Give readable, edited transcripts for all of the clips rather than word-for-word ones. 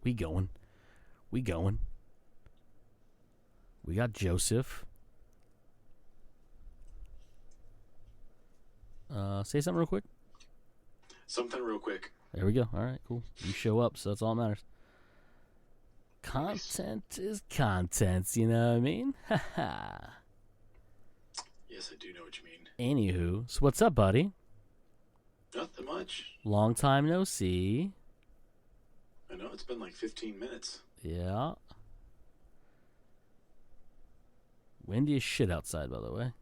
We going. We got Joseph. Say something real quick. Something real quick. There we go. All right, cool. You show up, so that's all that matters. Content is content, you know what I mean? Haha. Yes, I do know what you mean. Anywho, so what's up, buddy? Nothing much. Long time no see. I know, it's been like 15 minutes. Yeah. Windy as shit outside, by the way.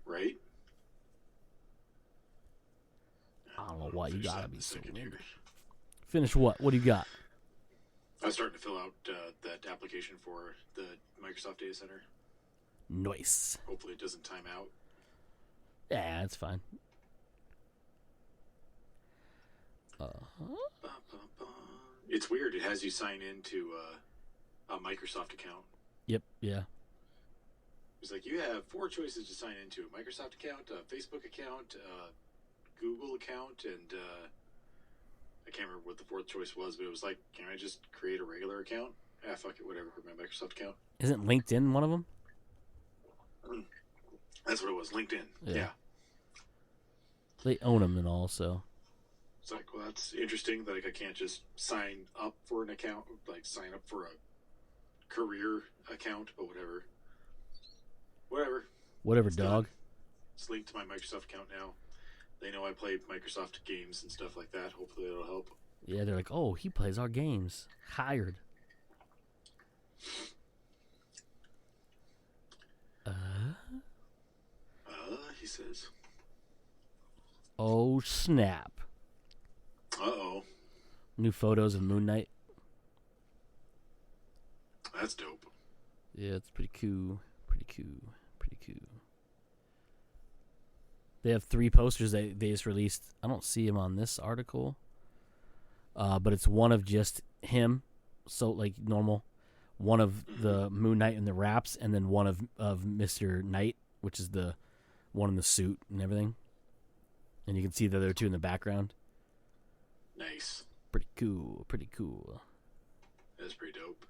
Right? I don't know why you gotta be so windy. Here. Finish what? What do you got? I was starting to fill out that application for the Microsoft Data Center. Nice. Hopefully it doesn't time out. Yeah, it's fine. It's weird. It has you sign into a Microsoft account. Yep, yeah. It's like you have 4 choices to sign into: a Microsoft account, a Facebook account, a Google account, and I can't remember what the 4th choice was, but it was like, can I just create a regular account? Ah, fuck it, whatever, for my Microsoft account. Isn't LinkedIn one of them? That's what it was, LinkedIn. Yeah. They own them and all, so. It's like, well, that's interesting. Like, I can't just sign up for an account, like sign up for a career account, but whatever. Whatever, it's dog. done. It's linked to my Microsoft account now. They know I play Microsoft games and stuff like that. Hopefully it'll help. Yeah, they're like, oh, he plays our games. Hired. He says. Oh, snap. Uh-oh. New photos of Moon Knight. That's dope. Yeah, it's pretty cool. They have 3 posters they just released. I don't see him on this article. But it's one of just him, so like normal. One of the Moon Knight and the wraps, and then one of Mr. Knight, which is the one in the suit and everything. And you can see the other 2 in the background. Nice. Pretty cool. That's pretty dope.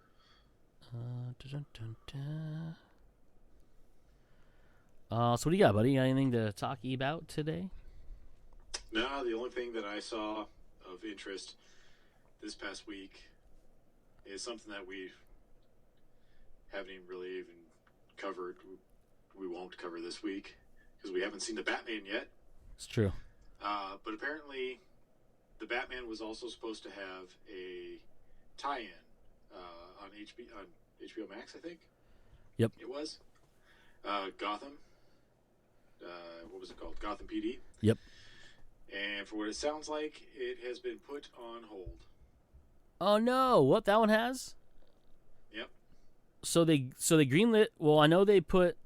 So what do you got, buddy? You got anything to talk about today? No, the only thing that I saw of interest this past week is something that we haven't even covered. We won't cover this week because we haven't seen the Batman yet. It's true. But apparently the Batman was also supposed to have a tie-in on HBO Max, I think. Yep. It was. Gotham. What was it called? Gotham PD. Yep. And for what it sounds like, it has been put on hold. Oh no! What, that one has? Yep. So they greenlit. Well, I know they put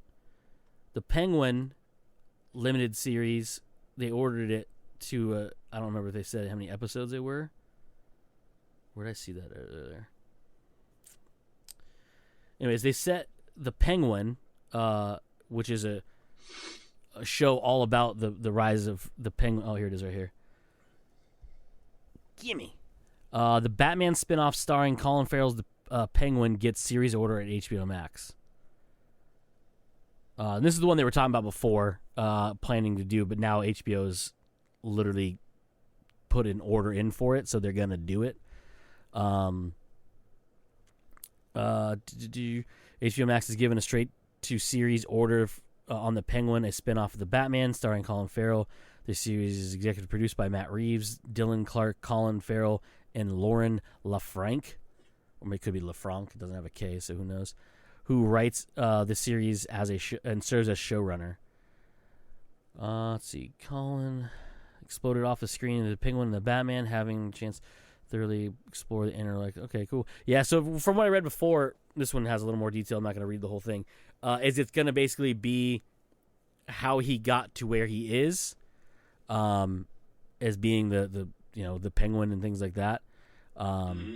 the Penguin limited series. They ordered it to. I don't remember if they said how many episodes they were. Where did I see that earlier? Anyways, they set the Penguin, which is a show all about the rise of the Penguin. Oh, here it is right here. Gimme. The Batman spinoff starring Colin Farrell's Penguin gets series order at HBO Max. And this is the one they were talking about before, planning to do, but now HBO's literally put an order in for it, so they're going to do it. HBO Max is given a straight-to-series order on the Penguin, a spinoff of the Batman, starring Colin Farrell. The series is executive produced by Matt Reeves, Dylan Clark, Colin Farrell, and Lauren LaFranc. Or it could be LaFranc. It doesn't have a K, so who knows. Who writes the series as and serves as showrunner. Let's see. Colin exploded off the screen. The Penguin and the Batman having a chance thoroughly explore the inner, like, okay, cool. Yeah, so from what I read before, this one has a little more detail. I'm not going to read the whole thing. Is it's going to basically be how he got to where he is, as being the Penguin and things like that.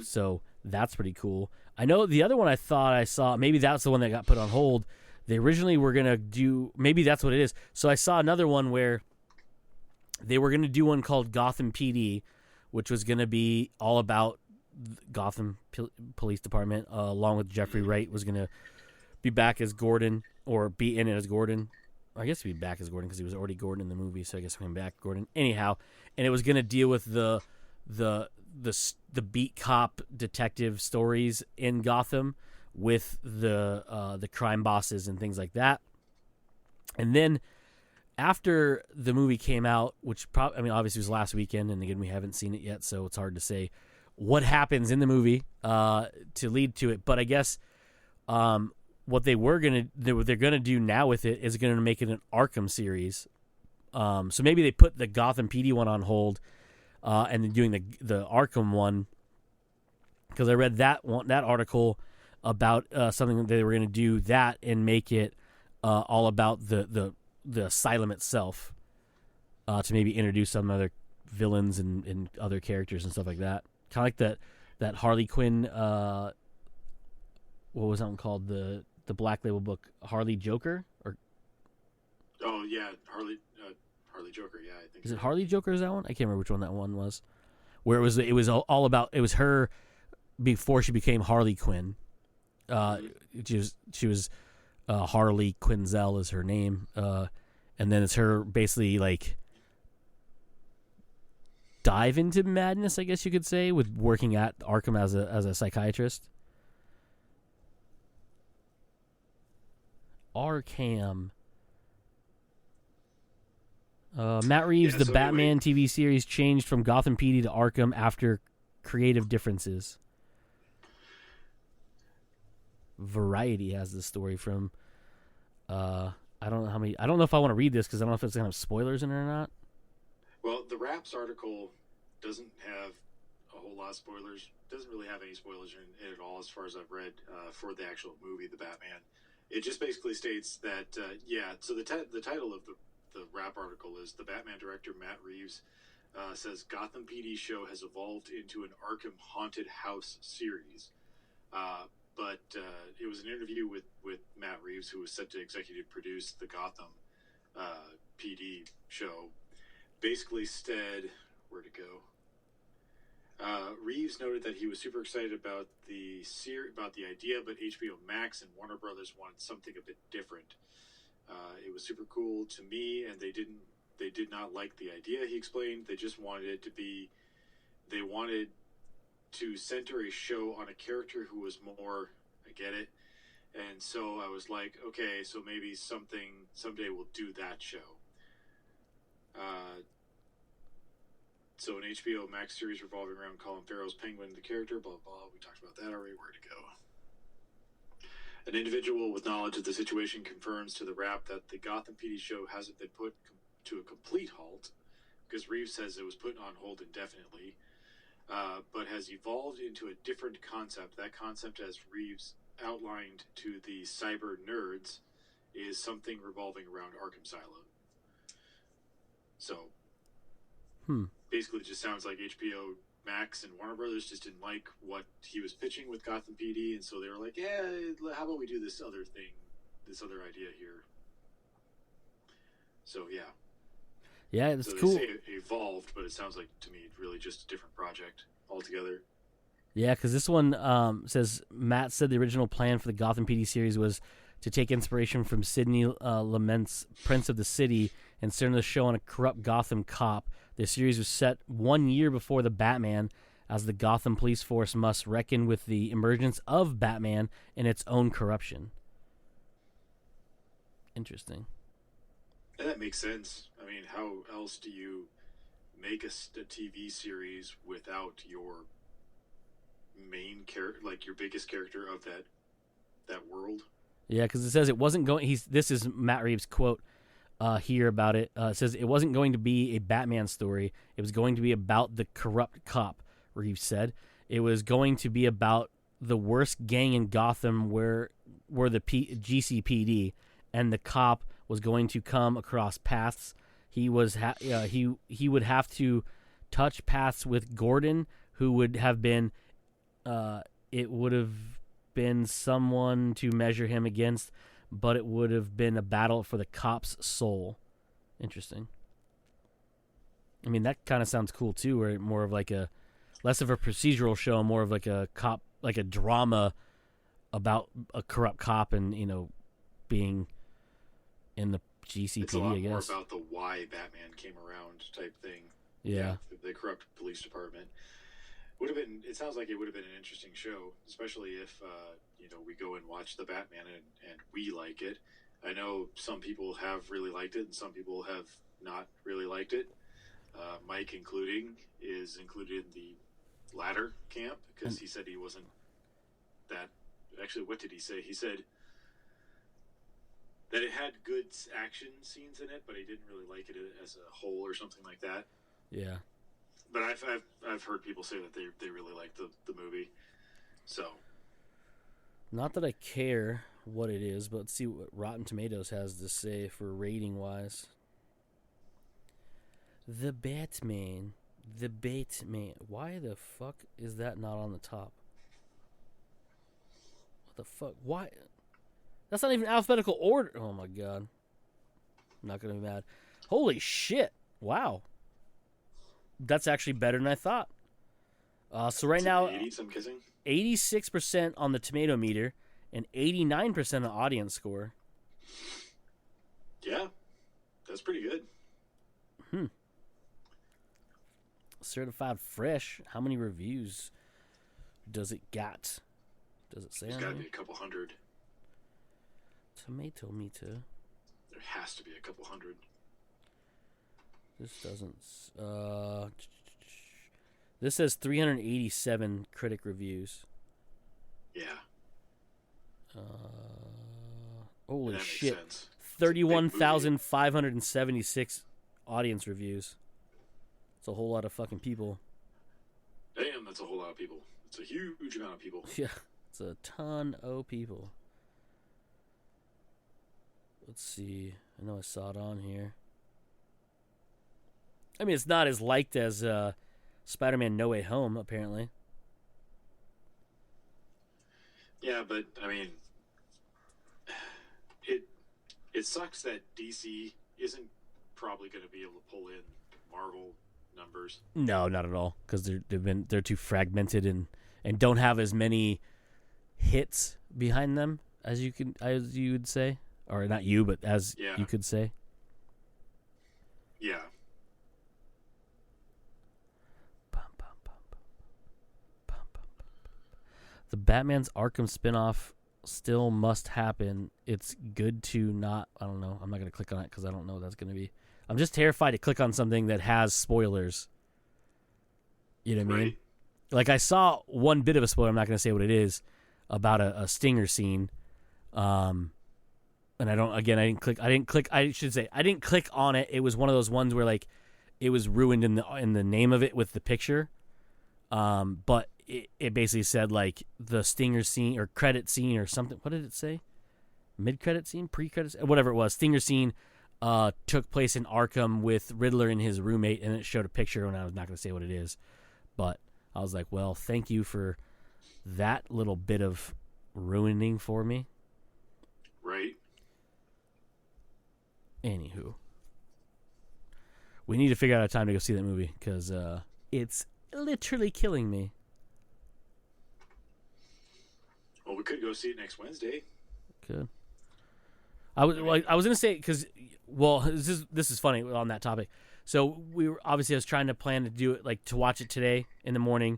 So that's pretty cool. I know the other one I thought I saw, maybe that's the one that got put on hold. They originally were going to do, maybe that's what it is. So I saw another one where they were going to do one called Gotham PD, which was going to be all about Gotham Police Department, along with Jeffrey Wright, was going to be back as Gordon, or be in it as Gordon. I guess he'd be back as Gordon because he was already Gordon in the movie, so I guess we're back Gordon. Anyhow, and it was going to deal with the beat cop detective stories in Gotham with the crime bosses and things like that. And then after the movie came out, which obviously was last weekend, and again we haven't seen it yet, so it's hard to say what happens in the movie to lead to it. But I guess what they're gonna do now with it is gonna make it an Arkham series. So maybe they put the Gotham PD one on hold, and then doing the Arkham one, because I read that article about something that they were gonna do that and make it all about the asylum itself, to maybe introduce some other villains and other characters and stuff like that. Kind of like that Harley Quinn. What was that one called? The Black Label book, Harley Joker, or oh yeah, Harley Joker. Yeah, I think. Is it Harley Joker? Is that one? I can't remember which one that one was. Where it was all about. It was her before she became Harley Quinn. She was Harley Quinzel is her name, and then it's her basically like dive into madness, I guess you could say, with working at Arkham as a psychiatrist. Arkham. Matt Reeves, the Batman TV series changed from Gotham PD to Arkham after creative differences. Variety has this story from. I don't know if I want to read this because I don't know if it's gonna have spoilers in it or not. Well, the Raps article doesn't have a whole lot of spoilers. Doesn't really have any spoilers in it at all, as far as I've read, for the actual movie, The Batman. It just basically states that, so the title of the Rap article is The Batman director Matt Reeves says Gotham PD show has evolved into an Arkham Haunted House series. But it was an interview with Matt Reeves, who was set to executive produce the Gotham PD show. Basically said, where'd it go? Reeves noted that he was super excited about the idea, but HBO Max and Warner Brothers wanted something a bit different. It was super cool to me, and they did not like the idea. He explained they just wanted it to be. They wanted to center a show on a character who was more. I get it, and so I was like, okay, so maybe someday we'll do that show. So an HBO Max series revolving around Colin Farrell's Penguin, the character, blah, blah, we talked about that already, where'd it go? An individual with knowledge of the situation confirms to the Wrap that the Gotham PD show hasn't been put to a complete halt, because Reeves says it was put on hold indefinitely, but has evolved into a different concept. That concept, as Reeves outlined to the cyber nerds, is something revolving around Arkham Asylum. So, basically it just sounds like HBO Max and Warner Brothers just didn't like what he was pitching with Gotham PD, and so they were like, yeah, how about we do this other thing, this other idea here. So, yeah. Yeah, that's so cool. They say it evolved, but it sounds like, to me, really just a different project altogether. Yeah, because this one says, Matt said the original plan for the Gotham PD series was to take inspiration from Sidney Lumet's Prince of the City and center the show on a corrupt Gotham cop. The series was set 1 year before the Batman, as the Gotham police force must reckon with the emergence of Batman and its own corruption. Interesting. And that makes sense. I mean, how else do you make a TV series without your main character, like your biggest character of that world? Yeah, because it says it wasn't going. This is Matt Reeves' quote here about it. It says it wasn't going to be a Batman story. It was going to be about the corrupt cop. Reeves said it was going to be about the worst gang in Gotham, where the GCPD, and the cop was going to come across paths. He was he would have to touch paths with Gordon, who would have been it would have been someone to measure him against, but it would have been a battle for the cop's soul. Interesting. I mean, that kind of sounds cool too, or more of like less of a procedural show, more of like a cop, like a drama about a corrupt cop and being in the GCPD. It's a lot I guess more about the why Batman came around type thing. Yeah. The corrupt police department would have been. It sounds like it would have been an interesting show, especially if we go and watch the Batman and we like it. I know some people have really liked it and some people have not really liked it. Mike is included in the latter camp because he said he wasn't that. Actually, what did he say? He said that it had good action scenes in it, but he didn't really like it as a whole or something like that. Yeah. But I've heard people say that they really like the movie. So. Not that I care what it is, but let's see what Rotten Tomatoes has to say for rating wise. The Batman. Why the fuck is that not on the top? What the fuck? Why? That's not even alphabetical order. Oh my god. I'm not gonna be mad. Holy shit. Wow. That's actually better than I thought. So right now, 80s, I'm guessing? 86% on the tomato meter and 89% on audience score. Yeah, that's pretty good. Certified fresh. How many reviews does it got? Does it say? There's got to be a couple hundred. Tomato meter. There has to be a couple hundred. This doesn't. This says 387 critic reviews. Yeah. Holy that shit! makes sense. 31,576 audience reviews. It's a whole lot of fucking people. Damn, that's a whole lot of people. It's a huge amount of people. Yeah, it's a ton of people. Let's see. I know I saw it on here. I mean, it's not as liked as Spider-Man No Way Home, apparently. Yeah, but, I mean, it sucks that DC isn't probably going to be able to pull in Marvel numbers. No, not at all, because they're too fragmented and don't have as many hits behind them as you would say, or not you, but as you could say. Yeah. The Batman's Arkham spinoff still must happen. It's good to not. I don't know. I'm not gonna click on it because I don't know what that's gonna be. I'm just terrified to click on something that has spoilers. You know what I mean? Like I saw one bit of a spoiler. I'm not gonna say what it is about a stinger scene. And I don't. Again, I didn't click. I should say I didn't click on it. It was one of those ones where like it was ruined in the name of it with the picture. But it basically said like the stinger scene or credit scene or something. What did it say? Mid-credit scene, pre-credit, whatever it was. Stinger scene took place in Arkham with Riddler and his roommate, and it showed a picture. And I was not going to say what it is, but I was like, well, thank you for that little bit of ruining for me. Right. Anywho, we need to figure out a time to go see that movie because it's literally killing me. Well, we could go see it next Wednesday. Good. I was gonna say because this is funny on that topic. So I was trying to plan to do it like to watch it today in the morning,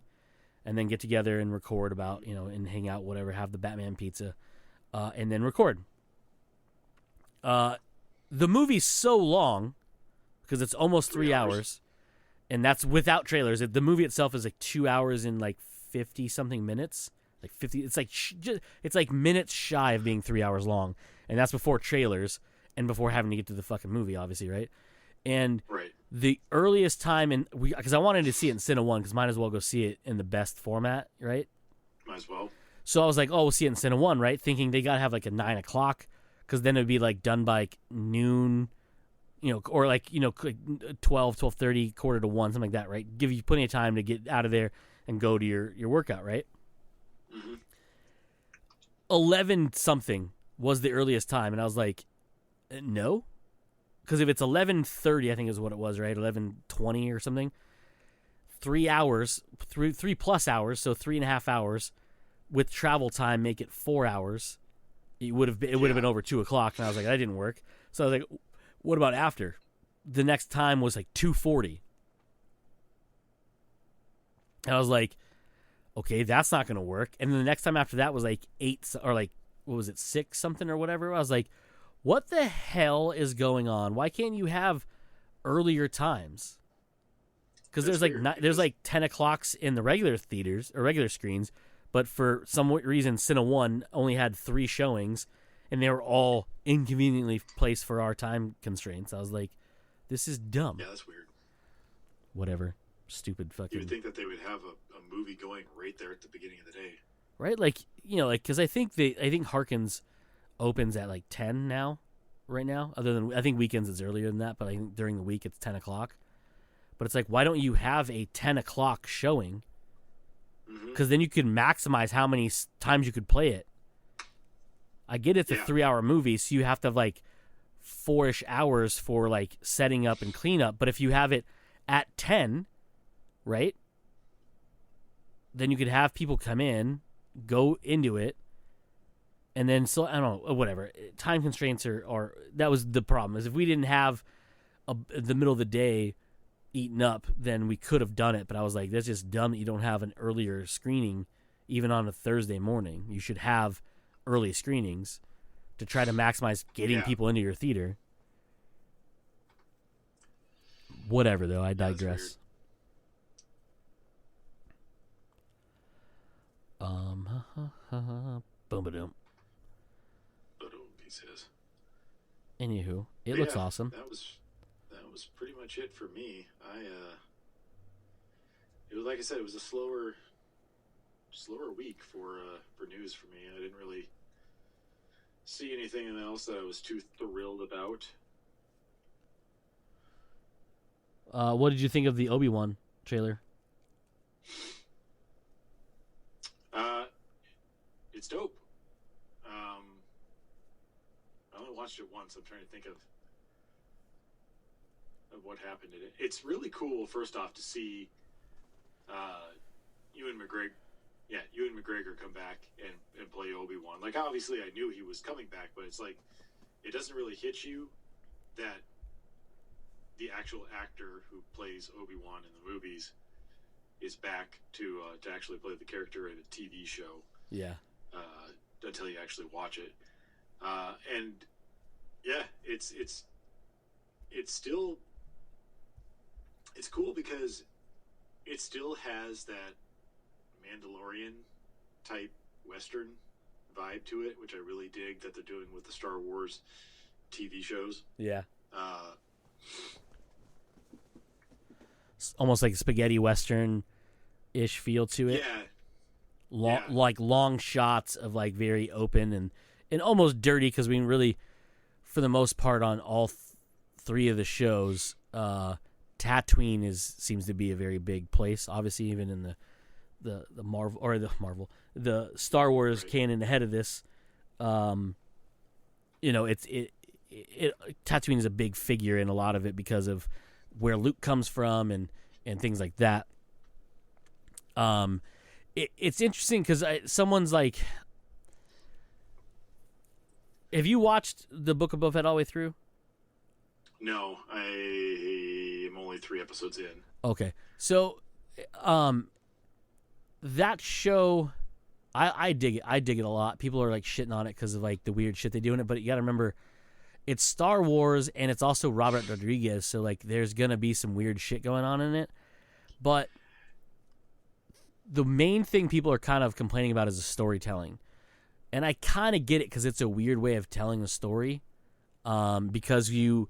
and then get together and record about and hang out whatever, have the Batman pizza, and then record. The movie's so long because it's almost 3 hours, and that's without trailers. The movie itself is like 2 hours and like 50 something minutes. Like 50, it's like minutes shy of being 3 hours long, and that's before trailers and before having to get to the fucking movie, obviously, right? And the earliest time because I wanted to see it in Cine 1 because might as well go see it in the best format, right? Might as well. So I was like, oh, we'll see it in Cine 1, right? Thinking they gotta have like a 9 o'clock because then it'd be like done by like noon, or like 12:30, quarter to 1, something like that, right? Give you plenty of time to get out of there and go to your workout, right? Mm-hmm. 11 something was the earliest time, and I was like, no, because if it's 11:30, I think is what it was, right? 11:20 or something. 3 hours, 3+ hours, so 3.5 hours with travel time, make it 4 hours. It would have been over 2:00, and I was like, that didn't work. So I was like, what about after? The next time was like 2:40, and I was like, okay, that's not going to work. And then the next time after that was like 8 or like, what was it, 6 something or whatever. I was like, what the hell is going on? Why can't you have earlier times? Because there's like 10 o'clocks in the regular theaters or regular screens, but for some reason, Cine One only had 3 showings, and they were all inconveniently placed for our time constraints. I was like, this is dumb. Yeah, that's weird. Whatever. Stupid fucking... You would think that they would have a movie going right there at the beginning of the day. Right? Like, because I think Harkins opens at like 10 now, right now. Other than, I think weekends is earlier than that, but I think during the week it's 10 o'clock. But it's like, why don't you have a 10 o'clock showing? Because then you could maximize how many times you could play it. I get it's a 3-hour movie, so you have to have like 4-ish hours for like setting up and cleanup. But if you have it at 10, right, then you could have people come in, go into it, and then I don't know, whatever. Time constraints are that was the problem. Is if we didn't have the middle of the day eaten up, then we could have done it. But I was like, that's just dumb that you don't have an earlier screening, even on a Thursday morning. You should have early screenings to try to maximize getting people into your theater. Whatever, though, I digress. Boom ba-doom. He says. Anywho, it looks awesome. That was pretty much it for me. It was, like I said, it was a slower week for news for me. I didn't really see anything else that I was too thrilled about. What did you think of the Obi-Wan trailer? It's dope. I only watched it once. I'm trying to think of what happened in it. It's really cool, first off, to see Ewan McGregor come back and play Obi-Wan. Like, obviously I knew he was coming back, but it's like, it doesn't really hit you that the actual actor who plays Obi-Wan in the movies is back to actually play the character in a TV show. Yeah. Until you actually watch it. And yeah, it's still, it's cool because it still has that Mandalorian type Western vibe to it, which I really dig that they're doing with the Star Wars TV shows. Yeah. Almost like spaghetti Western-ish feel to it. Yeah. Like long shots of like very open and almost dirty, because we really, for the most part, on all 3 of the shows, Tatooine seems to be a very big place. Obviously, even in the the Star Wars canon ahead of this, Tatooine is a big figure in a lot of it because of where Luke comes from and things like that. It's interesting because someone's like, have you watched the Book of Boba Fett all the way through? No, I am only 3 episodes in. Okay, so that show, I dig it. I dig it a lot. People are like shitting on it because of like the weird shit they do in it, but you got to remember, it's Star Wars and it's also Robert Rodriguez, so like there's gonna be some weird shit going on in it, but the main thing people are kind of complaining about is the storytelling. And I kind of get it because it's a weird way of telling the story. Because you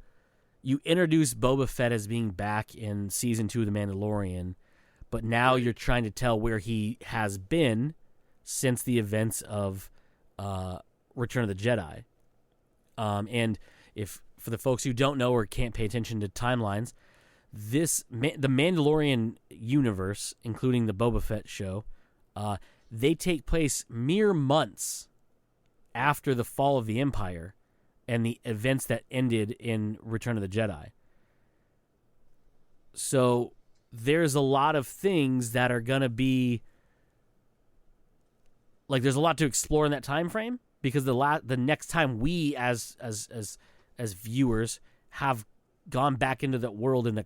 introduce Boba Fett as being back in Season 2 of The Mandalorian, but now you're trying to tell where he has been since the events of Return of the Jedi. And if for the folks who don't know or can't pay attention to timelines, the Mandalorian universe, including the Boba Fett show, they take place mere months after the fall of the Empire and the events that ended in Return of the Jedi. So there's a lot of things that are gonna be like there's a lot to explore in that time frame because the next time we as viewers have gone back into that world in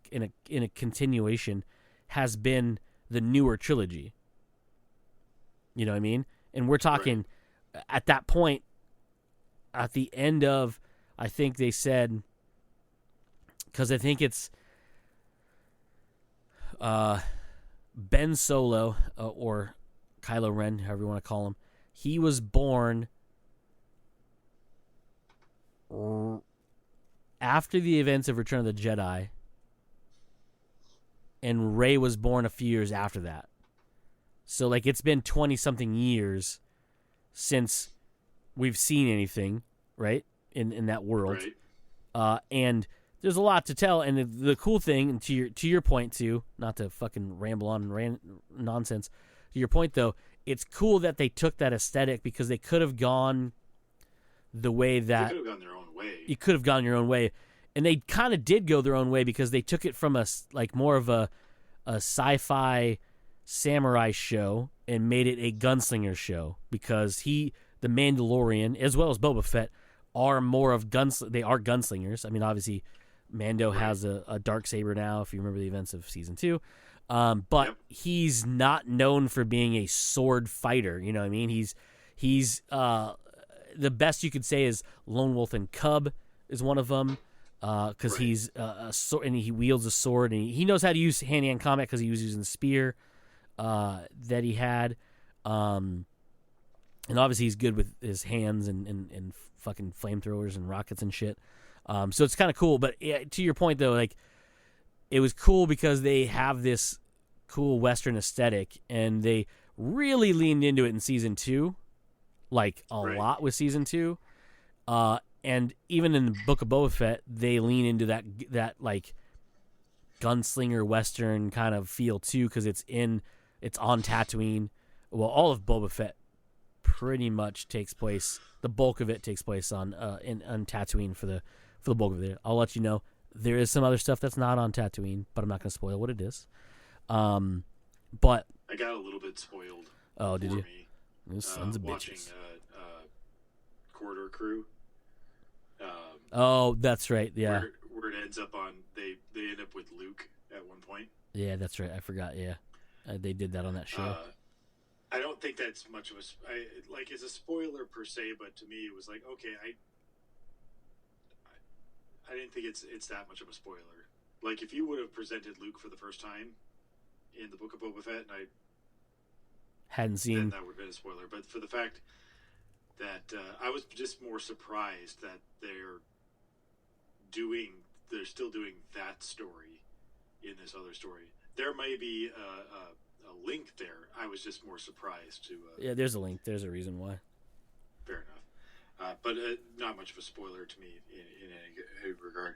a continuation has been the newer trilogy. You know what I mean? And we're talking at that point at the end of, I think they said, because I think it's Ben Solo or Kylo Ren, however you want to call him, he was born after the events of Return of the Jedi, and Rey was born a few years after that. So, like, it's been 20-something years since we've seen anything, right, in that world. Right. And there's a lot to tell. And the cool thing, and to your point, too, not to fucking ramble on nonsense, to your point, though, it's cool that they took that aesthetic because they could have gone the way that... They could have gone their own way. You could have gone your own way. And they kind of did go their own way because they took it from more of a sci-fi samurai show and made it a gunslinger show because the Mandalorian, as well as Boba Fett, are more of they are gunslingers. I mean, obviously, Mando has a darksaber now, if you remember the events of Season 2. But he's not known for being a sword fighter. You know what I mean? He's the best you could say is Lone Wolf and Cub is one of them. Because he's a sword and he wields a sword and he knows how to use hand-to-hand combat because he was using the spear that he had, and obviously he's good with his hands and fucking flamethrowers and rockets and shit. So it's kind of cool. But to your point though, like it was cool because they have this cool Western aesthetic and they really leaned into it in Season 2, like a lot with Season 2. And even in the Book of Boba Fett, they lean into that like gunslinger Western kind of feel too, because it's on Tatooine. Well, all of Boba Fett pretty much takes place. The bulk of it takes place on Tatooine for the bulk of it. I'll let you know there is some other stuff that's not on Tatooine, but I'm not going to spoil what it is. But I got a little bit spoiled. Oh, did you? Me, Those sons of watching, bitches. Corridor Crew. Oh, that's right. Yeah. Where it ends up on, they end up with Luke at one point. Yeah, that's right. I forgot. Yeah, they did that on that show. I don't think that's much of it's a spoiler per se, but to me it was like, okay, I didn't think it's that much of a spoiler. Like if you would have presented Luke for the first time in the Book of Boba Fett, and I hadn't seen, then that would have been a spoiler. But for the fact that I was just more surprised that they're still doing that story in this other story. There may be a link there. I was just more surprised to. Yeah, there's a link. There's a reason why. Fair enough, but not much of a spoiler to me in any regard.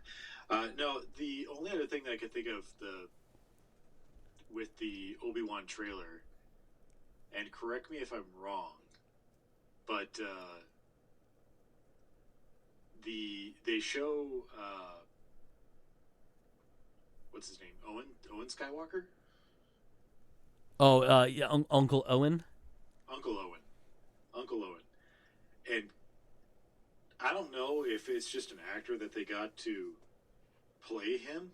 No, the only other thing that I could think of with the Obi-Wan trailer, and correct me if I'm wrong, but they show what's his name? Owen Skywalker? Oh, yeah, Uncle Owen. Uncle Owen. And I don't know if it's just an actor that they got to play him,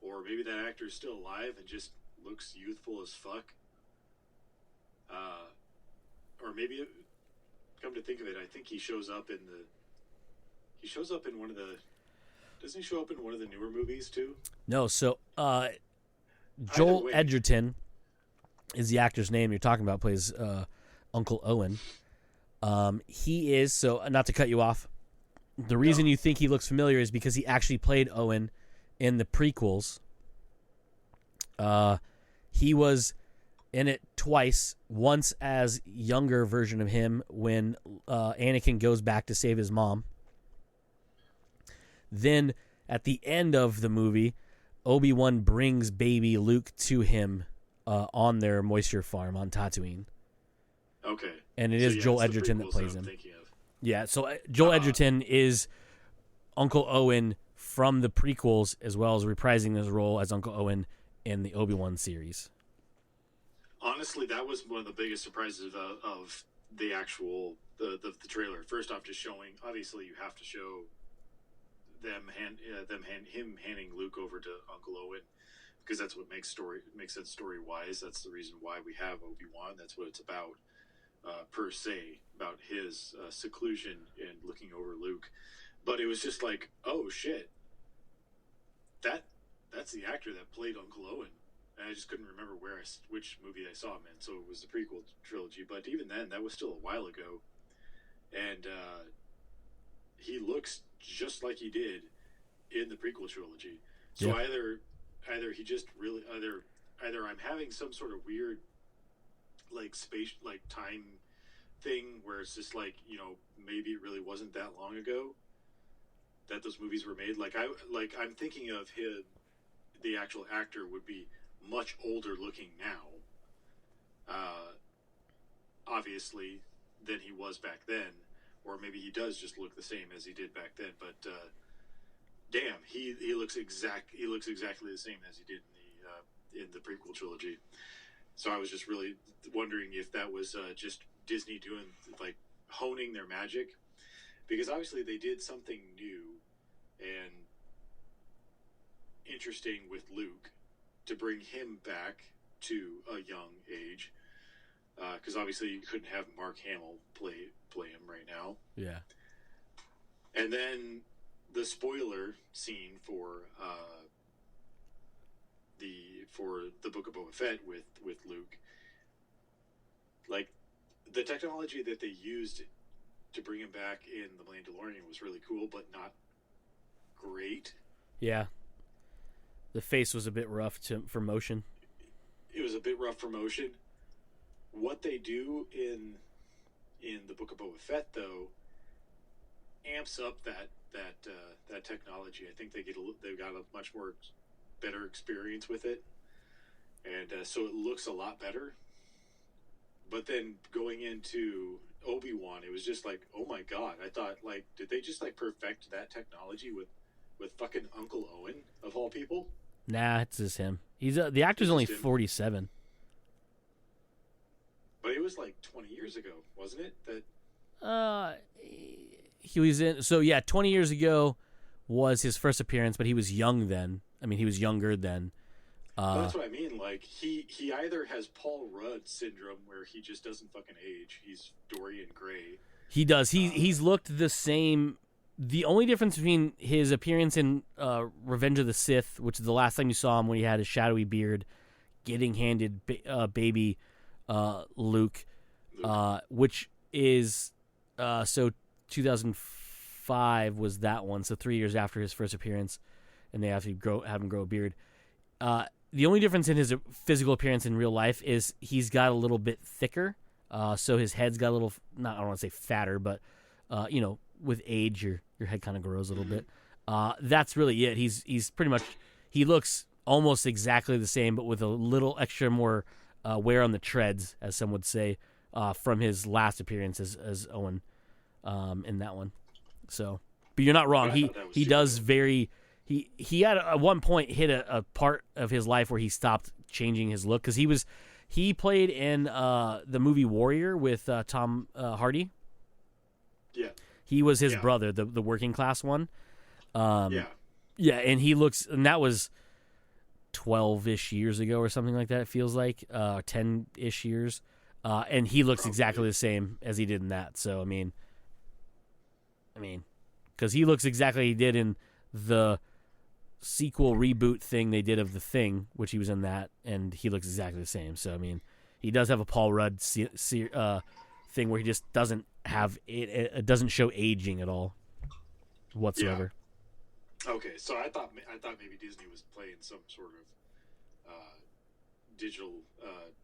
or maybe that actor is still alive and just looks youthful as fuck. Or maybe, come to think of it, I think he shows up in one of the. Doesn't he show up in one of the newer movies too? No, so Joel Edgerton is the actor's name you're talking about. Plays Uncle Owen. He is, so not to cut you off. The reason you think he looks familiar is because he actually played Owen in the prequels. He was in it twice. Once as younger version of him when Anakin goes back to save his mom. Then at the end of the movie, Obi-Wan brings baby Luke to him on their moisture farm on Tatooine. Okay. And it is Joel Edgerton that plays him. Yeah, so Joel Edgerton is Uncle Owen from the prequels, as well as reprising his role as Uncle Owen in the Obi-Wan series. Honestly, that was one of the biggest surprises of the actual the trailer. First off, just showing. Obviously, you have to show him handing Luke over to Uncle Owen, because that's what makes sense story wise. That's the reason why we have Obi-Wan. That's what it's about, per se, about his seclusion and looking over Luke. But it was just like, oh shit, that's the actor that played Uncle Owen. And I just couldn't remember which movie I saw him in. So it was the prequel trilogy. But even then, that was still a while ago. And he looks just like he did in the prequel trilogy. So yeah. either he just really either I'm having some sort of weird like space like time thing where it's just like, maybe it really wasn't that long ago that those movies were made. I'm thinking of him, the actual actor would be much older looking now, obviously, than he was back then, or maybe he does just look the same as he did back then. But damn, he looks exactly the same as he did in the prequel trilogy. So I was just really wondering if that was just Disney doing like honing their magic, because obviously they did something new and interesting with Luke to bring him back to a young age, because obviously you couldn't have Mark Hamill play him right now. Yeah. And then the spoiler scene for the Book of Boba Fett with Luke, like the technology that they used to bring him back in The Mandalorian was really cool, but not great. Yeah. The face was a bit rough for motion. It was a bit rough for motion. What they do in the Book of Boba Fett, though, amps up that technology. I think they've got a much more better experience with it, and so it looks a lot better. But then going into Obi-Wan, it was just like, oh my god! I thought, like, did they just like perfect that technology with fucking Uncle Owen of all people? Nah, it's just him. He's the actor's only 47. But it was like 20 years ago, wasn't it? That he was in. So yeah, 20 years ago was his first appearance, but he was young then. I mean, he was younger then. That's what I mean. Like he either has Paul Rudd syndrome, where he just doesn't fucking age. He's Dorian Gray. He does. He's looked the same. The only difference between his appearance in Revenge of the Sith, which is the last time you saw him when he had his shadowy beard, getting handed baby Luke, which is so 2005 was that one. So 3 years after his first appearance, and they have to have him grow a beard. The only difference in his physical appearance in real life is he's got a little bit thicker. So his head's got a little, I don't want to say fatter, but with age, your head kind of grows a little bit. That's really it. He's pretty much, he looks almost exactly the same, but with a little extra more wear on the treads, as some would say, from his last appearance as Owen in that one. So, but you're not wrong. He does very. He had at one point hit a part of his life where he stopped changing his look, because he played in the movie Warrior with Tom Hardy. Yeah. He was his brother, the working class one. Yeah, and he looks, and that was 12-ish years ago or something like that, it feels like, 10-ish years. And he looks exactly the same as he did in that. So, I mean, because he looks exactly he did in the sequel reboot thing they did of The Thing, which he was in that, and he looks exactly the same. So, I mean, he does have a Paul Rudd thing where he just doesn't have it doesn't show aging at all whatsoever. Yeah. Okay, so I thought maybe Disney was playing some sort of digital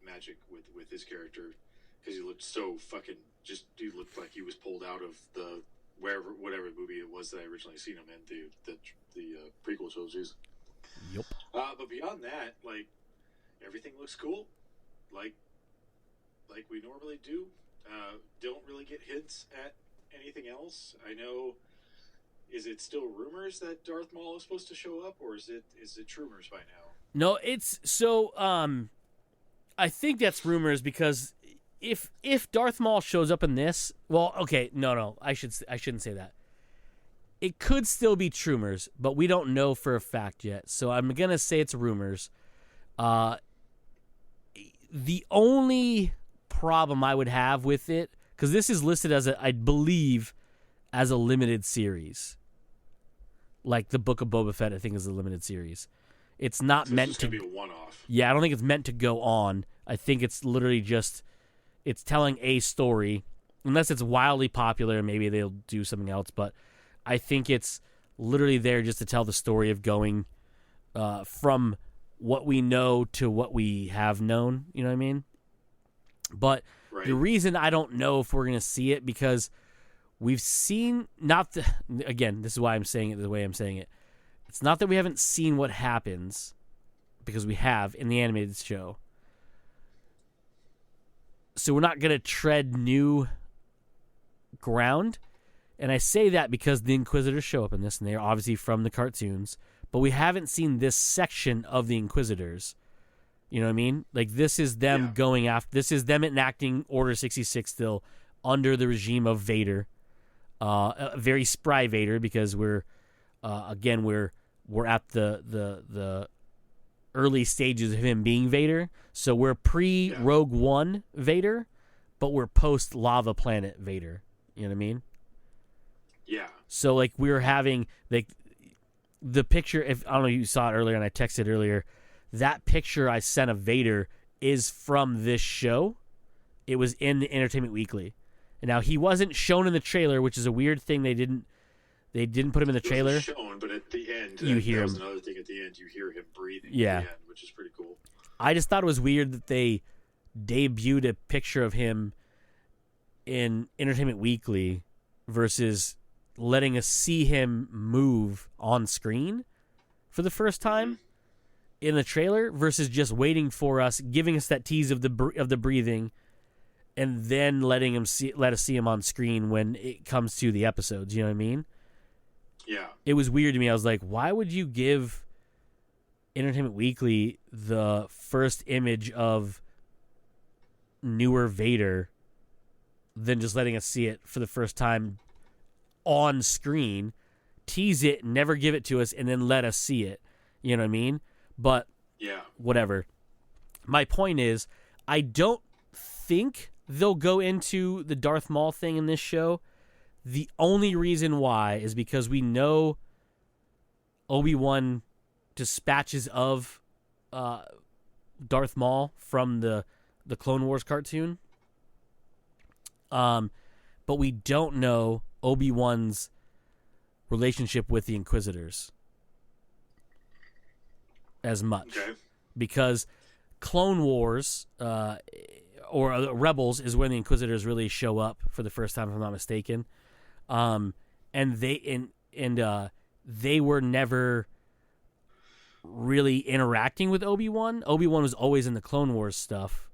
magic with his character, because he looked so fucking he looked like he was pulled out of the whatever movie it was that I originally seen him in, the prequel trilogies. Yep. But beyond that, like, everything looks cool, like we normally do. Don't really get hints at anything else. I know is it still rumors that Darth Maul is supposed to show up, or is it rumors by now? No, it's so. I think that's rumors because if Darth Maul shows up in this, well, okay, no, I shouldn't say that. It could still be rumors, but we don't know for a fact yet. So I'm gonna say it's rumors. The only problem I would have with it, because this is listed as I believe, as a limited series. Like the Book of Boba Fett, I think is a limited series. It's not meant to be a one-off. Yeah, I don't think it's meant to go on. I think it's literally just it's telling a story, unless it's wildly popular. Maybe they'll do something else, but I think it's literally there just to tell the story of going from what we know to what we have known. You know what I mean? But the reason I don't know if we're going to see it because we've seen again, this is why I'm saying it the way I'm saying it. It's not that we haven't seen what happens, because we have in the animated show. So we're not going to tread new ground. And I say that because the Inquisitors show up in this, and they're obviously from the cartoons. But we haven't seen this section of the Inquisitors. You know what I mean? Like, this is them going after... This is them enacting Order 66 still under the regime of Vader. A very spry Vader, because we're at the early stages of him being Vader. So we're pre-Rogue One Vader, but we're post-Lava Planet Vader. You know what I mean? Yeah. So, like, we were having, like, the picture, I don't know if you saw it earlier, and I texted earlier, that picture I sent of Vader is from this show. It was in the Entertainment Weekly. And now, he wasn't shown in the trailer, which is a weird thing. They didn't put him in the trailer. It wasn't shown, but at the end, you hear him. That was another thing at the end. You hear him breathing at the end, which is pretty cool. I just thought it was weird that they debuted a picture of him in Entertainment Weekly versus letting us see him move on screen for the first time in the trailer versus just waiting for us, giving us that tease of the breathing, and then let us see him on screen when it comes to the episodes. You know what I mean? Yeah. It was weird to me. I was like, why would you give Entertainment Weekly the first image of newer Vader than just letting us see it for the first time on screen, tease it, never give it to us, and then let us see it? You know what I mean? But whatever. My point is, I don't think they'll go into the Darth Maul thing in this show. The only reason why is because we know Obi-Wan dispatches of Darth Maul from the Clone Wars cartoon. But we don't know Obi-Wan's relationship with the Inquisitors as much. Okay. Because Clone Wars or Rebels is when the Inquisitors really show up for the first time, if I'm not mistaken. And they were never really interacting with Obi-Wan. Obi-Wan was always in the Clone Wars stuff.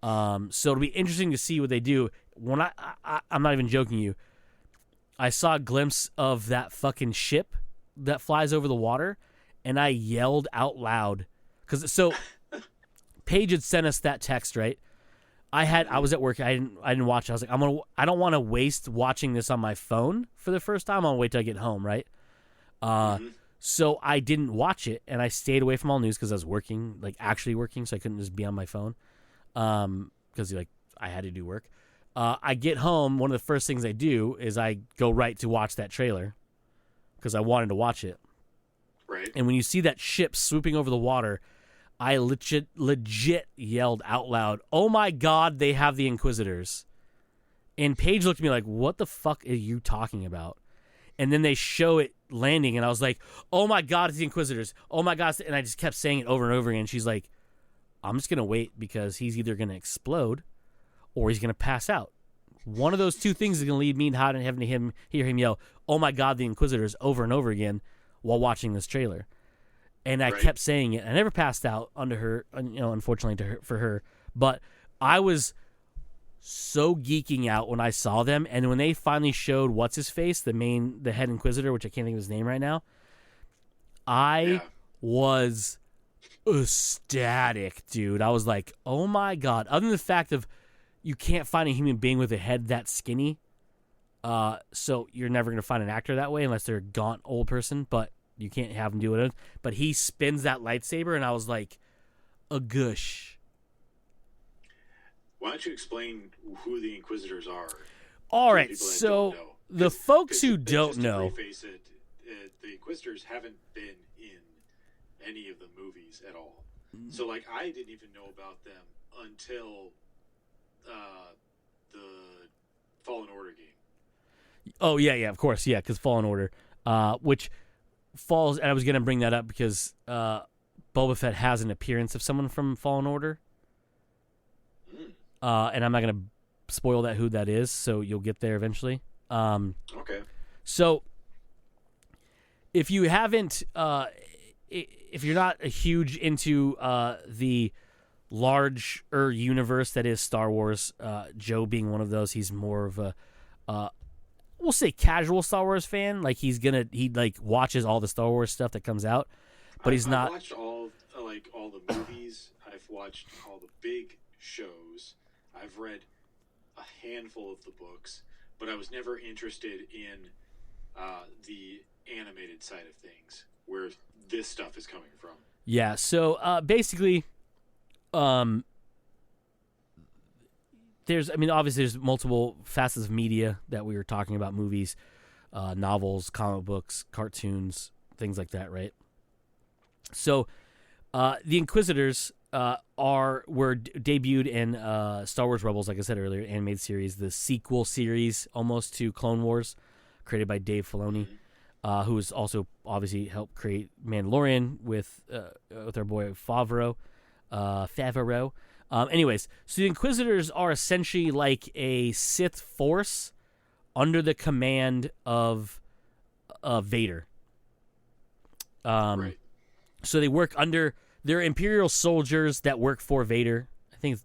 So it'll be interesting to see what they do. When I'm not even joking you, I saw a glimpse of that fucking ship that flies over the water, and I yelled out loud. So Paige had sent us that text, right? I was at work. I didn't watch it. I was like, I don't want to waste watching this on my phone for the first time. I'll wait till I get home, right? So I didn't watch it, and I stayed away from all news because I was working, like actually working, so I couldn't just be on my phone. Because I had to do work. I get home. One of the first things I do is I go right to watch that trailer because I wanted to watch it. Right. And when you see that ship swooping over the water, I legit yelled out loud, "Oh my God, they have the Inquisitors!" And Paige looked at me like, "What the fuck are you talking about?" And then they show it landing, and I was like, "Oh my God, it's the Inquisitors! Oh my God!" And I just kept saying it over and over again. She's like, "I'm just gonna wait because he's either gonna explode or he's gonna pass out. One of those two things is gonna lead me and having to hear him yell, 'Oh my God, the Inquisitors!' over and over again while watching this trailer." And I kept saying it. I never passed out under her, unfortunately for her. But I was so geeking out when I saw them, and when they finally showed what's his face, the head Inquisitor, which I can't think of his name right now, I was ecstatic, dude. I was like, oh my god. Other than the fact of you can't find a human being with a head that skinny, so you're never gonna find an actor that way unless they're a gaunt old person, but you can't have him do it. But he spins that lightsaber, and I was like, a gush. Why don't you explain who the Inquisitors are? All right, so the folks who don't know, to preface it, the Inquisitors haven't been in any of the movies at all. So, like, I didn't even know about them until the Fallen Order game. Oh yeah, of course, yeah, because Fallen Order, which falls, and I was gonna bring that up because Boba Fett has an appearance of someone from Fallen Order. And I'm not going to spoil who that is, so you'll get there eventually. Okay. So, if you haven't, if you're not huge into the larger universe that is Star Wars, Joe being one of those, he's more of a, we'll say casual Star Wars fan. Like he watches all the Star Wars stuff that comes out, but he's not. I've watched all the movies. I've watched all the big shows. I've read a handful of the books, but I was never interested in the animated side of things, where this stuff is coming from. Yeah, so basically, obviously there's multiple facets of media that we were talking about, movies, novels, comic books, cartoons, things like that, right? So the Inquisitors were debuted in Star Wars Rebels, like I said earlier, animated series, the sequel series almost to Clone Wars, created by Dave Filoni, who has also obviously helped create Mandalorian with our boy Favreau. Anyways, so the Inquisitors are essentially like a Sith force under the command of Vader. Right. So they work under. They're Imperial soldiers that work for Vader.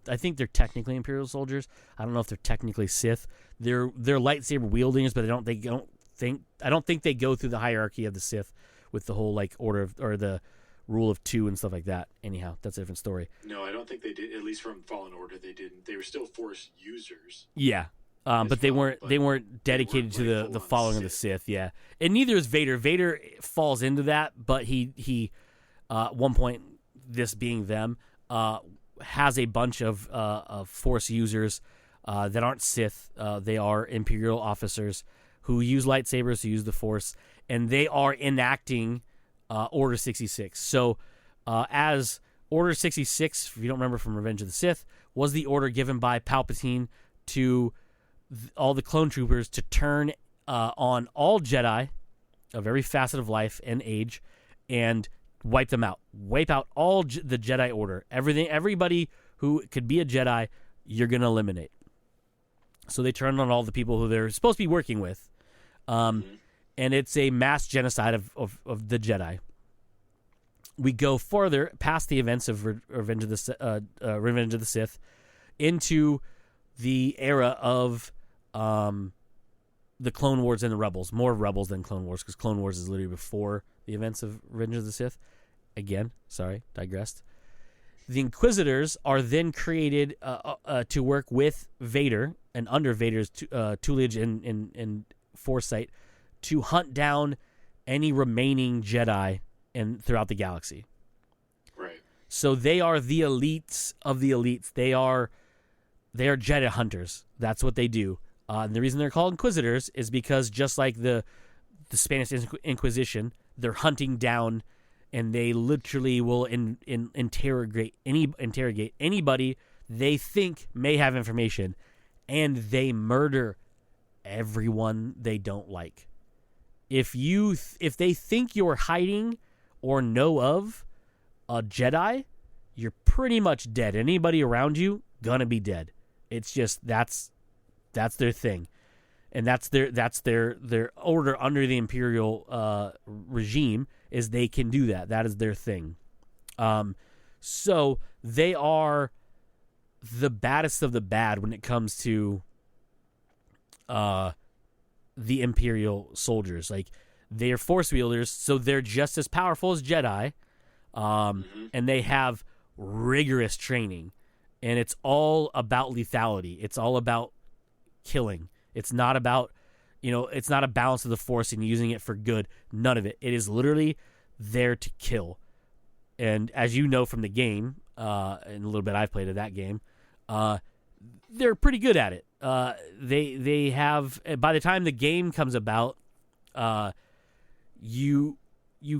I think they're technically Imperial soldiers. I don't know if they're technically Sith. They're lightsaber wielders, but I don't think they go through the hierarchy of the Sith with the whole like order or the rule of two and stuff like that. Anyhow, that's a different story. No, I don't think they did. At least from Fallen Order, they didn't. They were still Force users. Yeah. But they weren't dedicated to the following of the Sith, yeah. And neither is Vader. Vader falls into that, but he at one point, this being them, has a bunch of Force users that aren't Sith. They are Imperial officers who use lightsabers, who use the Force, and they are enacting Order 66. So as Order 66, if you don't remember from Revenge of the Sith, was the order given by Palpatine to all the clone troopers to turn on all Jedi of every facet of life and age and wipe them out. Wipe out all the Jedi Order. Everybody who could be a Jedi, you're going to eliminate. So they turned on all the people who they're supposed to be working with. And it's a mass genocide of the Jedi. We go further past the events of Revenge of the Sith into the era of the Clone Wars and the Rebels. More Rebels than Clone Wars, because Clone Wars is literally before the events of Revenge of the Sith. Again, sorry, digressed. The Inquisitors are then created to work with Vader and under Vader's tutelage and foresight to hunt down any remaining Jedi throughout the galaxy. Right. So they are the elites of the elites. They are Jedi hunters. That's what they do. And the reason they're called Inquisitors is because just like the Spanish Inquisition, they're hunting down, and they literally will interrogate anybody they think may have information, and they murder everyone they don't like. If they think you're hiding or know of a Jedi, you're pretty much dead. Anybody around you gonna be dead. It's just that's their thing, and that's their order under the Imperial regime is they can do that. That is their thing. So they are the baddest of the bad when it comes to the Imperial soldiers. Like, they're Force wielders, so they're just as powerful as Jedi, and they have rigorous training, and it's all about lethality. It's all about killing. It's not about, it's not a balance of the Force and using it for good. None of it. It is literally there to kill. And as you know from the game, and a little bit I've played of that game, they're pretty good at it. They have, by the time the game comes about, you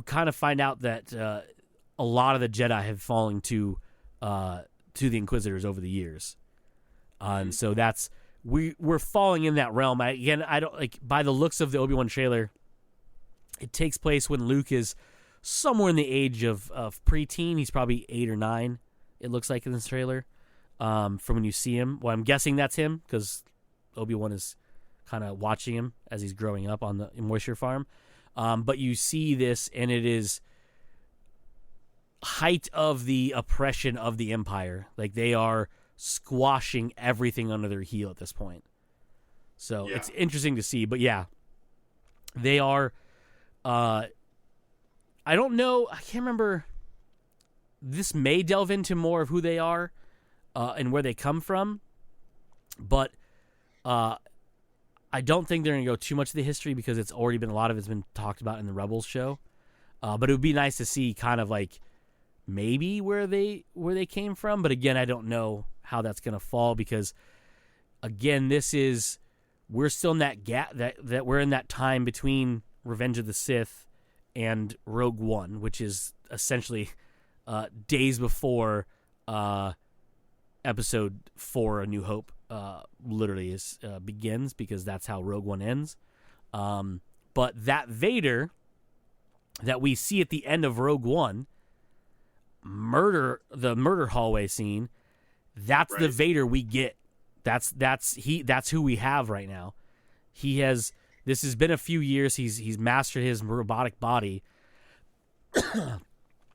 kind of find out that a lot of the Jedi have fallen to the Inquisitors over the years, and so that's we're falling in that realm. I don't like, by the looks of the Obi-Wan trailer, it takes place when Luke is somewhere in the age of preteen. He's probably 8 or 9. It looks like in this trailer. From when you see him, well, I'm guessing that's him because Obi-Wan is kind of watching him as he's growing up on the moisture farm. But you see this, and it is height of the oppression of the Empire. Like, they are squashing everything under their heel at this point. So it's interesting to see. But yeah, they are. I don't know. I can't remember. This may delve into more of who they are and where they come from, but I don't think they're going to go too much of the history because it's already been, a lot of it's been talked about in the Rebels show. But it would be nice to see kind of like maybe where they came from. But again, I don't know how that's going to fall because, again, we're still in that gap that we're in that time between Revenge of the Sith and Rogue One, which is essentially days before Episode 4, A New Hope, literally begins, because that's how Rogue One ends. But that Vader that we see at the end of Rogue One, the murder hallway scene, that's right. The Vader we get. That's who we have right now. This has been a few years. He's mastered his robotic body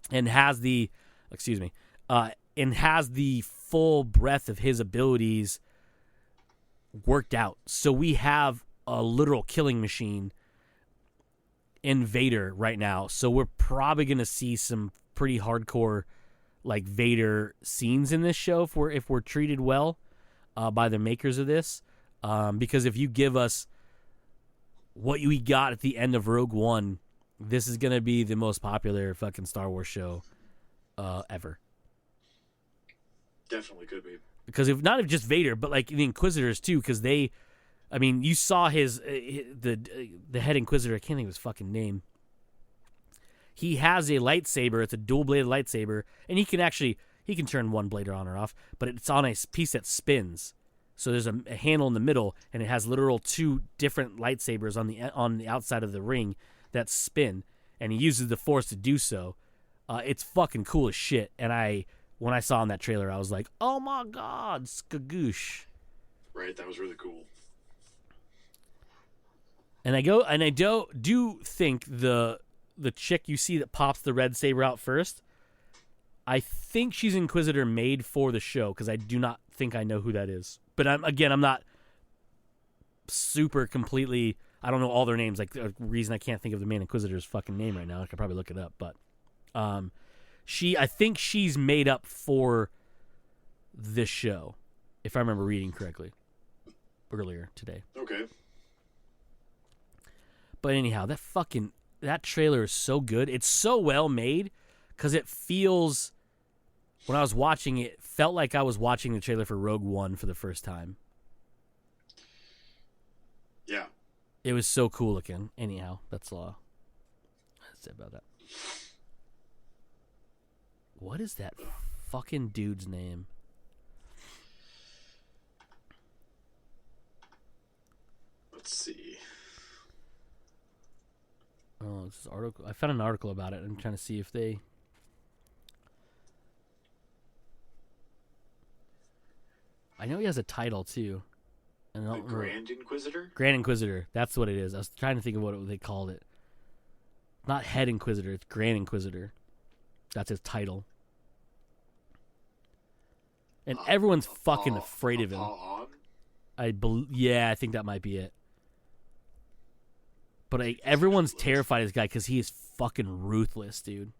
and has the full breadth of his abilities worked out. So we have a literal killing machine in Vader right now. So we're probably going to see some pretty hardcore like Vader scenes in this show if we're treated well by the makers of this. Because if you give us what we got at the end of Rogue One, this is going to be the most popular fucking Star Wars show ever. Definitely could be. Because if not just Vader, but like the Inquisitors too, because you saw the head Inquisitor. I can't think of his fucking name. He has a lightsaber. It's a dual-bladed lightsaber, and he can turn one blade on or off, but it's on a piece that spins. So there's a handle in the middle, and it has literal 2 different lightsabers on the outside of the ring that spin, and he uses the Force to do so. It's fucking cool as shit, and when I saw in that trailer, I was like, oh my god, skagoosh. Right, that was really cool. And I do think the chick you see that pops the red saber out first, I think she's Inquisitor made for the show, because I do not think I know who that is. But I'm not super completely, I don't know all their names. Like, the reason I can't think of the main Inquisitor's fucking name right now, I could probably look it up. But I think she's made up for this show, if I remember reading correctly earlier today. Okay. But anyhow, that trailer is so good. It's so well made because it feels, when I was watching it, felt like I was watching the trailer for Rogue One for the first time. Yeah. It was so cool looking. Anyhow, that's all I'd say about that. What is that fucking dude's name? Let's see. Oh, this is article. I found an article about it. I'm trying to see if they. I know he has a title too. And the Grand Inquisitor? Grand Inquisitor. That's what it is. I was trying to think of what they called it. Not Head Inquisitor. It's Grand Inquisitor. That's his title. And everyone's fucking afraid of him. On? Yeah, I think that might be it. But everyone's terrified of this guy because he is fucking ruthless, dude.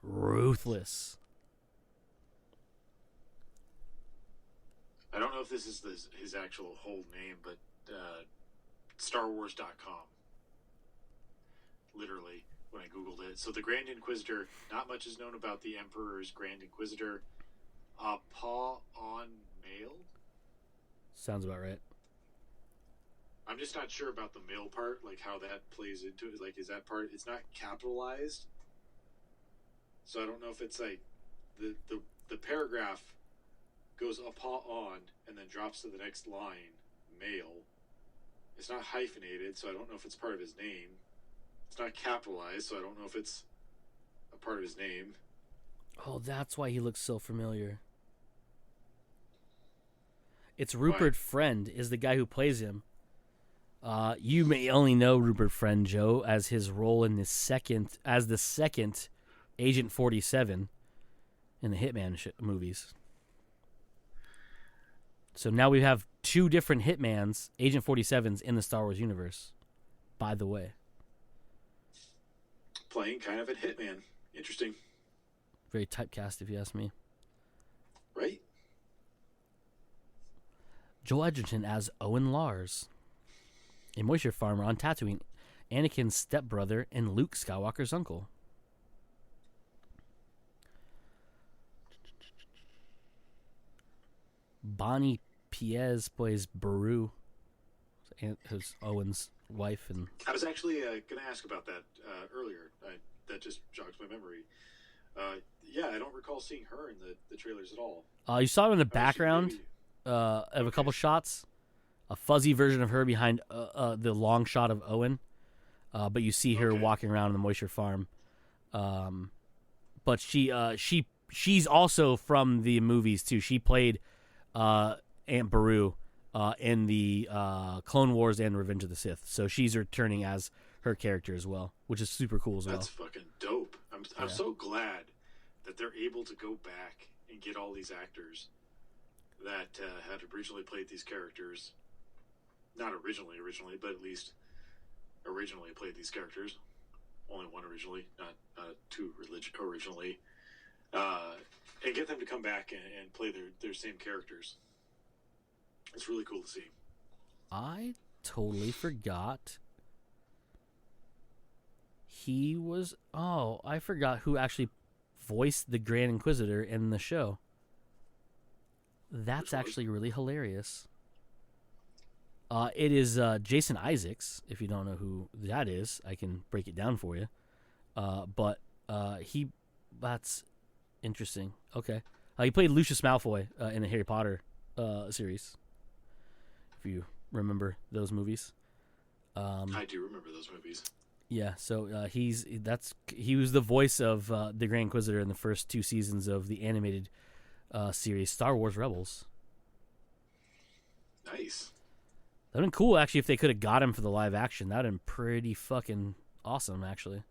Ruthless. I don't know if this is his actual whole name, but StarWars.com. Literally, when I Googled it. So the Grand Inquisitor, not much is known about the Emperor's Grand Inquisitor. Paw on male? Sounds about right. I'm just not sure about the male part, like how that plays into it. Like, is that part? It's not capitalized, so I don't know if it's like the paragraph goes a paw on and then drops to the next line, male. It's not hyphenated, so I don't know if it's part of his name. It's not capitalized, so I don't know if it's a part of his name. Oh, that's why he looks so familiar. It's Rupert Friend is the guy who plays him. You may only know Rupert Friend, Joe, as his role in the second Agent 47 in the Hitman movies. So now we have two different Hitmans, Agent 47s, in the Star Wars universe, by the way. Playing kind of a Hitman. Interesting. Very typecast, if you ask me. Right? Joel Edgerton as Owen Lars, a moisture farmer on Tatooine, Anakin's stepbrother and Luke Skywalker's uncle. Bonnie Piez plays Beru, who's Owen's wife. And I was actually going to ask about that earlier. That just jogs my memory. Yeah, I don't recall seeing her in the trailers at all. You saw her in the background of a couple shots. A fuzzy version of her behind the long shot of Owen. But you see her walking around in the moisture farm. But she's also from the movies, too. She played Aunt Beru in the Clone Wars and Revenge of the Sith. So she's returning as her character as well, which is super cool as well. That's fucking dope. I'm so glad that they're able to go back and get all these actors that had originally played these characters. Not originally, but at least originally played these characters. Only one originally, not two originally. And get them to come back and play their same characters. It's really cool to see. I totally forgot. I forgot who actually voiced the Grand Inquisitor in the show. That's actually really hilarious. It is Jason Isaacs. If you don't know who that is, I can break it down for you. But that's interesting. Okay. He played Lucius Malfoy in the Harry Potter series. If you remember those movies. I do remember those movies. Yeah, so he was the voice of the Grand Inquisitor in the first two seasons of the animated series Star Wars Rebels. Nice. That'd been cool, actually, if they could have got him for the live action. That'd been pretty fucking awesome, actually.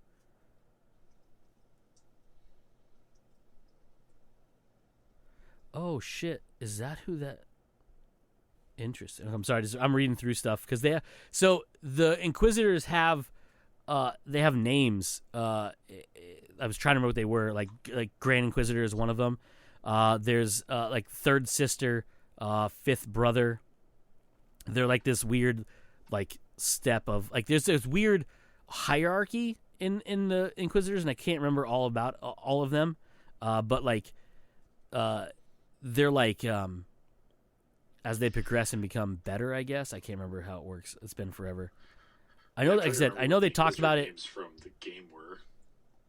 Oh shit! Is that who that? Interesting. I'm sorry, I'm reading through stuff because so the Inquisitors have names. I was trying to remember what they were. Like Grand Inquisitor is one of them. There's like third sister, fifth brother. They're like this weird like step of like there's this weird hierarchy in the Inquisitors, and I can't remember all about all of them. But like they're like as they progress and become better, I guess. I can't remember how it works. It's been forever. I know, like I said, I know they talked about it. From the game were.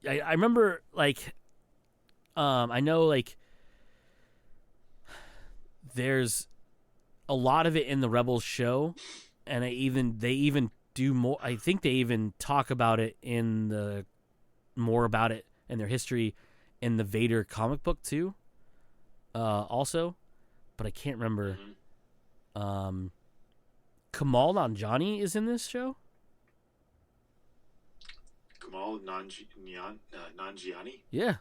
I remember, like, I know, like, there's a lot of it in the Rebels show, and they even do more. I think they even talk about it more about it in their history in the Vader comic book too. Also, but I can't remember. Mm-hmm. Kamal Nanjiani is in this show. Kamal Nanjiani? Yeah.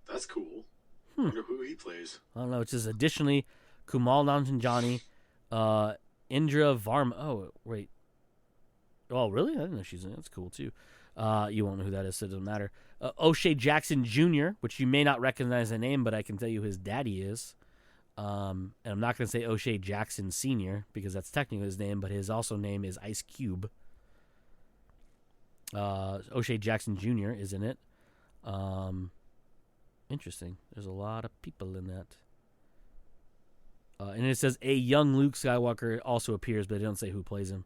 That's cool. I wonder who he plays. I don't know. It says additionally, Kumal Nanjiani, Indra Varma. Oh, wait. Oh, really? I didn't know she's in it. That's cool, too. You won't know who that is, so it doesn't matter. O'Shea Jackson Jr., which you may not recognize the name, but I can tell you his daddy is. And I'm not going to say O'Shea Jackson Sr., because that's technically his name, but his also name is Ice Cube. O'Shea Jackson Jr. is in it. Interesting. There's a lot of people in that. And it says a young Luke Skywalker also appears, but they don't say who plays him.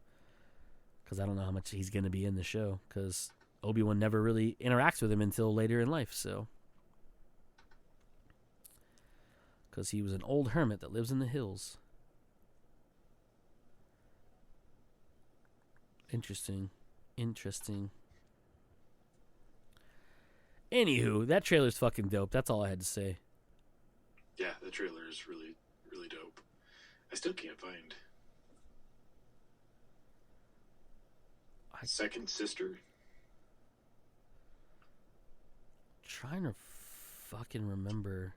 Because I don't know how much he's going to be in the show. Because Obi-Wan never really interacts with him until later in life. So, because he was an old hermit that lives in the hills. Interesting. Anywho, that trailer's fucking dope. That's all I had to say. Yeah, the trailer is really, really dope. I still can't find Second Sister. Trying to fucking remember.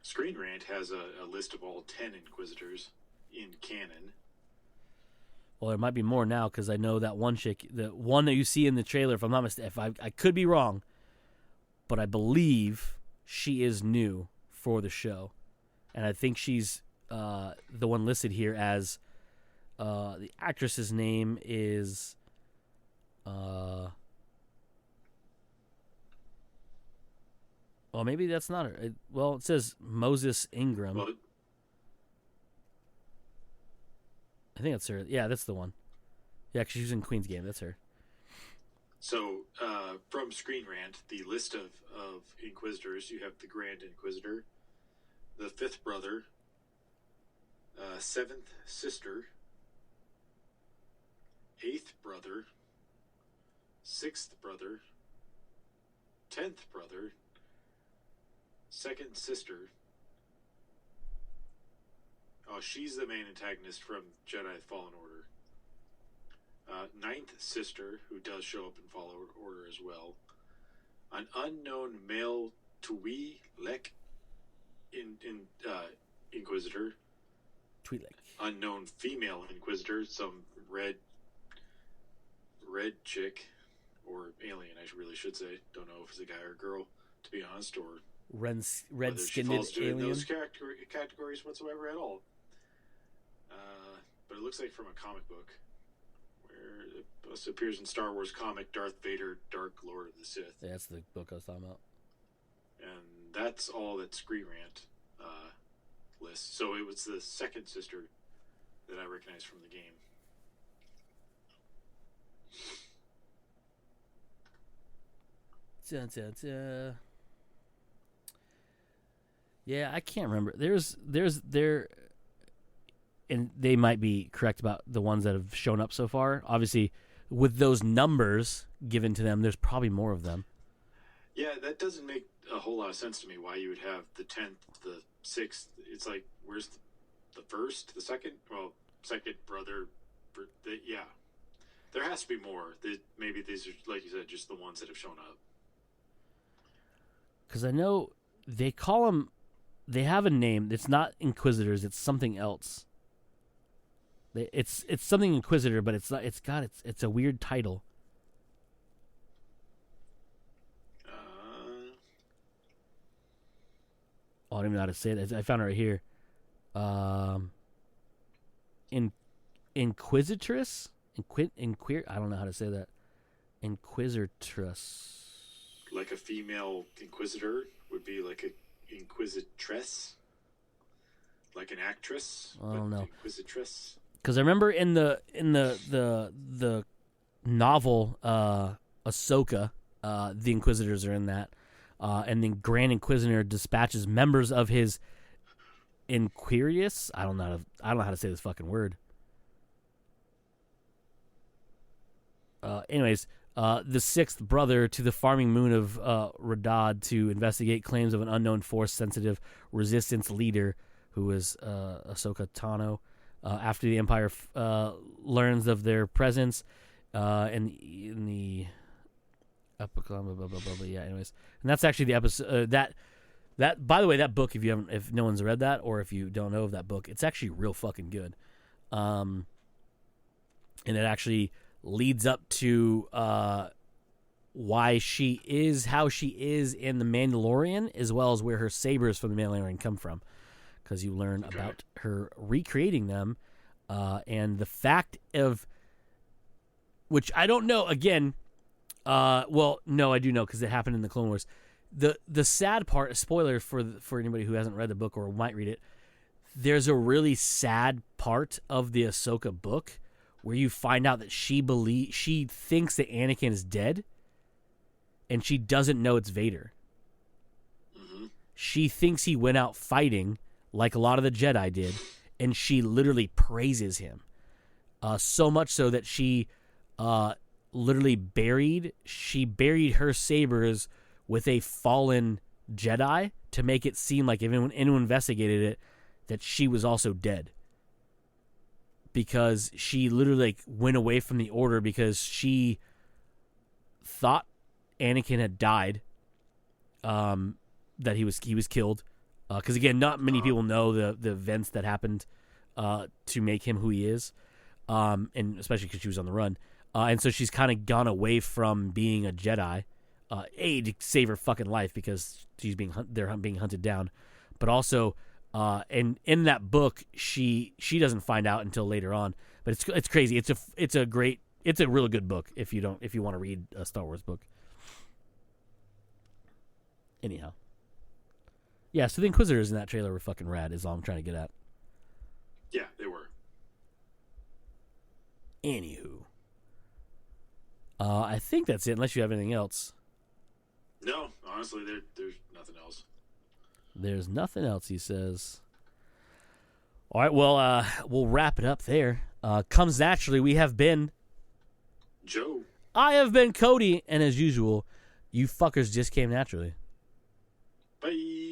Screen Rant has a list of all 10 Inquisitors in canon. Well, there might be more now because I know that one chick, the one that you see in the trailer, if I'm not mistaken, I could be wrong, but I believe she is new for the show. And I think she's the one listed here as the actress's name is well, maybe that's not her. It says Moses Ingram. Well, I think that's her. Yeah, that's the one. Yeah, because she was in Queen's Game. That's her. So, from Screen Rant, the list of Inquisitors, you have the Grand Inquisitor, the Fifth Brother, Seventh Sister, Eighth Brother, Sixth Brother, 10th Brother, Second Sister. Oh, she's the main antagonist from Jedi Fallen Order. Ninth Sister, who does show up in Fallen Order as well. An unknown male Twi'lek Inquisitor. Twi'lek. Unknown female Inquisitor, some red chick, or alien, I really should say. Don't know if it's a guy or a girl, to be honest, or red-skinned alien. Those categories whatsoever at all. But it looks like from a comic book, where it appears in Star Wars comic Darth Vader, Dark Lord of the Sith. Yeah, that's the book I was talking about. And that's all that Screen Rant lists. So it was the second sister that I recognized from the game. Yeah, I can't remember. There, and they might be correct about the ones that have shown up so far. Obviously, with those numbers given to them, there's probably more of them. Yeah, that doesn't make a whole lot of sense to me. Why you would have the 10th, the 6th? It's like, where's the first, the second? Well, second brother. Yeah, there has to be more. Maybe these are, like you said, just the ones that have shown up. Because I know they call them. They have a name. It's not Inquisitors. It's something else. It's something Inquisitor, but it's not. It's a weird title. I don't even know how to say it. I found it right here. Inquisitress? I don't know how to say that. Inquisitress. Like a female inquisitor would be like a inquisitress, like an actress. I don't know. Inquisitress. Because I remember in the novel Ahsoka, the Inquisitors are in that, and then Grand Inquisitor dispatches members of his Inquirius. I don't know how to say this fucking word. Anyways, the sixth brother to the farming moon of Radad to investigate claims of an unknown force-sensitive resistance leader who is Ahsoka Tano. After the Empire learns of their presence, in the blah, blah, blah, blah, blah, yeah. Anyways, and that's actually the episode that. By the way, that book, if no one's read that, or if you don't know of that book, it's actually real fucking good. And it actually leads up to why she is how she is in The Mandalorian, as well as where her sabers from The Mandalorian come from, because you learn about her recreating them, and the fact of, which I don't know, again, well, no, I do know, because it happened in the Clone Wars. The sad part, spoiler for anybody who hasn't read the book or might read it, there's a really sad part of the Ahsoka book where you find out that she thinks that Anakin is dead, and she doesn't know it's Vader. Mm-hmm. She thinks he went out fighting like a lot of the Jedi did, and she literally praises him. So much so that she literally buried her sabers with a fallen Jedi to make it seem like if anyone investigated it, that she was also dead. Because she literally went away from the Order because she thought Anakin had died, that he was killed. Because again, not many people know the events that happened to make him who he is, and especially because she was on the run. And so she's kind of gone away from being a Jedi, to save her fucking life because she's they're being hunted down, but also, and in that book she doesn't find out until later on. But it's crazy. It's a really good book if you want to read a Star Wars book. Anyhow, yeah. So the Inquisitors in that trailer were fucking rad. Is all I'm trying to get at. Yeah, they were. Anywho, I think that's it. Unless you have anything else. No, honestly, there's nothing else. There's nothing else, he says. All right, well, we'll wrap it up there. Comes naturally. We have been Joe. I have been Cody, and as usual, you fuckers just came naturally. Bye.